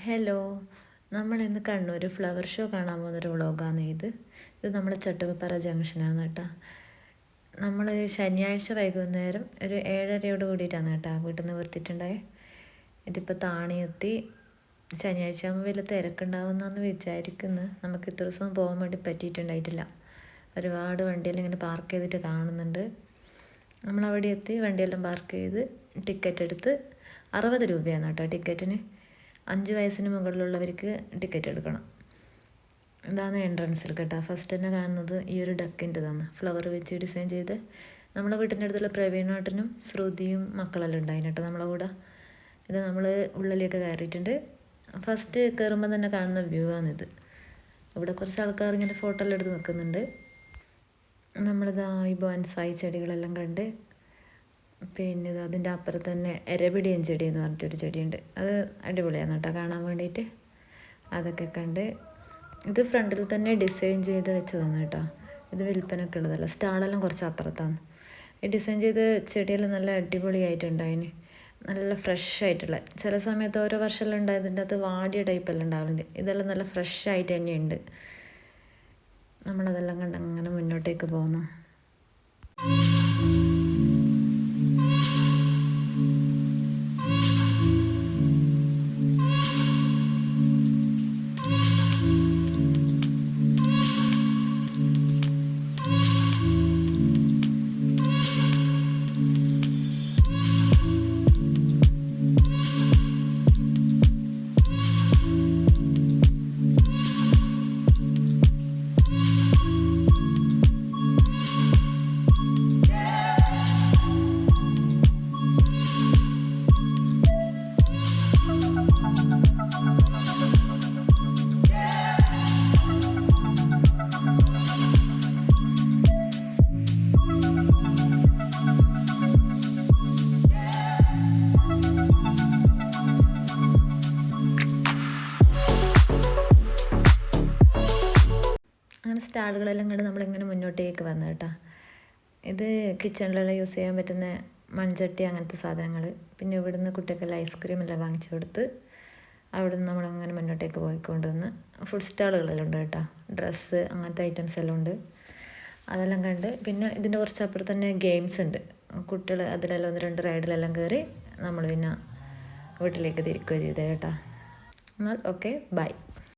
Hello, നമ്മളിന്ന് Kannur flower show കാണാൻ പോകുന്നൊരു വ്ളോഗാണ് ഇത് നമ്മളെ ചട്ടുകപ്പാറ ജംഗ്ഷനാണ് കേട്ടോ. നമ്മൾ ശനിയാഴ്ച വൈകുന്നേരം ഒരു 7:30 കൂടിയിട്ടാണ് കേട്ടോ വീട്ടിൽ നിന്ന് വിട്ടിട്ടുണ്ടായത്. ഇതിപ്പോൾ താണിയെത്തി. ശനിയാഴ്ച ആകുമ്പോൾ വലിയ തിരക്കുണ്ടാവുമെന്നാണ് വിചാരിക്കുന്നത്. നമുക്ക് ഇത്ര ദിവസം പോകാൻ വേണ്ടി പറ്റിയിട്ടുണ്ടായിട്ടില്ല. ഒരുപാട് വണ്ടിയെല്ലാം ഇങ്ങനെ പാർക്ക് ചെയ്തിട്ട് കാണുന്നുണ്ട്. നമ്മളവിടെ എത്തി വണ്ടിയെല്ലാം പാർക്ക് ചെയ്ത് ടിക്കറ്റ് എടുത്ത് 60 രൂപയാണ് കേട്ടോ ടിക്കറ്റിന്. 5 വയസ്സിന് മുകളിലുള്ളവർക്ക് ടിക്കറ്റ് എടുക്കണം. ഇതാണ് എൻട്രൻസിൽ കേട്ടോ. ഫസ്റ്റ് തന്നെ കാണുന്നത് ഈ ഒരു ഡക്കിൻ്റെതാണ്, ഫ്ലവർ വെച്ച് ഡിസൈൻ ചെയ്ത്. നമ്മളെ വീട്ടിൻ്റെ അടുത്തുള്ള പ്രവീണേട്ടനും ശ്രുതിയും മക്കളെല്ലാം ഉണ്ടായിന് കേട്ടോ നമ്മളെ കൂടെ. ഇത് നമ്മൾ ഉള്ളിലേക്ക് കയറിയിട്ടുണ്ട്. ഫസ്റ്റ് കയറുമ്പോൾ തന്നെ കാണുന്ന വ്യൂ ആണിത്. ഇവിടെ കുറച്ച് ആൾക്കാർ ഇങ്ങനെ ഫോട്ടോ എല്ലാം എടുത്ത് നിൽക്കുന്നുണ്ട്. നമ്മളിതാ ഈ ബോൻസായി ചെടികളെല്ലാം കണ്ട്, പിന്നെ ഇത് അതിൻ്റെ അപ്പുറത്ത് തന്നെ എരപിടിയൻ ചെടി എന്ന് പറഞ്ഞിട്ടൊരു ചെടിയുണ്ട്. അത് അടിപൊളിയാണ് കേട്ടോ കാണാൻ വേണ്ടിയിട്ട്. അതൊക്കെ കണ്ട് ഇത് ഫ്രണ്ടിൽ തന്നെ ഡിസൈൻ ചെയ്ത് വെച്ചതാണ് കേട്ടോ. ഇത് വിൽപ്പനയൊക്കെ ഉള്ളതല്ല, സ്റ്റാളെല്ലാം കുറച്ച് അപ്പുറത്താണ്. ഈ ഡിസൈൻ ചെയ്ത് ചെടിയെല്ലാം നല്ല അടിപൊളിയായിട്ടുണ്ട്. അതിന് നല്ല ഫ്രഷ് ആയിട്ടുള്ള, ചില സമയത്ത് ഓരോ വർഷമെല്ലാം ഉണ്ടായതിൻ്റെ അത് വാടിയ ടൈപ്പെല്ലാം ഉണ്ടാവുന്നുണ്ട്. ഇതെല്ലാം നല്ല ഫ്രഷ് ആയിട്ട് തന്നെയുണ്ട്. നമ്മളതെല്ലാം കണ്ട് അങ്ങനെ മുന്നോട്ടേക്ക് പോകുന്നു. അങ്ങനെ സ്റ്റാളുകളെല്ലാം കണ്ട് നമ്മളിങ്ങനെ മുന്നോട്ടേക്ക് വന്നു കേട്ടോ. ഇത് കിച്ചണിലെല്ലാം യൂസ് ചെയ്യാൻ പറ്റുന്ന മൺചട്ടി അങ്ങനത്തെ സാധനങ്ങൾ. പിന്നെ ഇവിടുന്ന് കുട്ടികൾക്കെല്ലാം ഐസ്ക്രീം എല്ലാം വാങ്ങിച്ചു കൊടുത്ത് അവിടുന്ന് നമ്മളങ്ങനെ മുന്നോട്ടേക്ക് പോയിക്കൊണ്ട് വന്ന് ഫുഡ് സ്റ്റാളുകളെല്ലാം ഉണ്ട് കേട്ടോ. ഡ്രസ്സ് അങ്ങനത്തെ ഐറ്റംസ് എല്ലാം ഉണ്ട്. അതെല്ലാം കണ്ട് പിന്നെ ഇതിൻ്റെ കുറച്ച് അപ്പുറത്ത് തന്നെ ഗെയിംസ് ഉണ്ട്. കുട്ടികൾ അതിലെല്ലാം 1-2 റൈഡിലെല്ലാം കയറി നമ്മൾ പിന്നെ വീട്ടിലേക്ക് തിരിക്കുകയോ ചെയ്തേ കേട്ടോ. എന്നാൽ ഓക്കെ, ബൈ.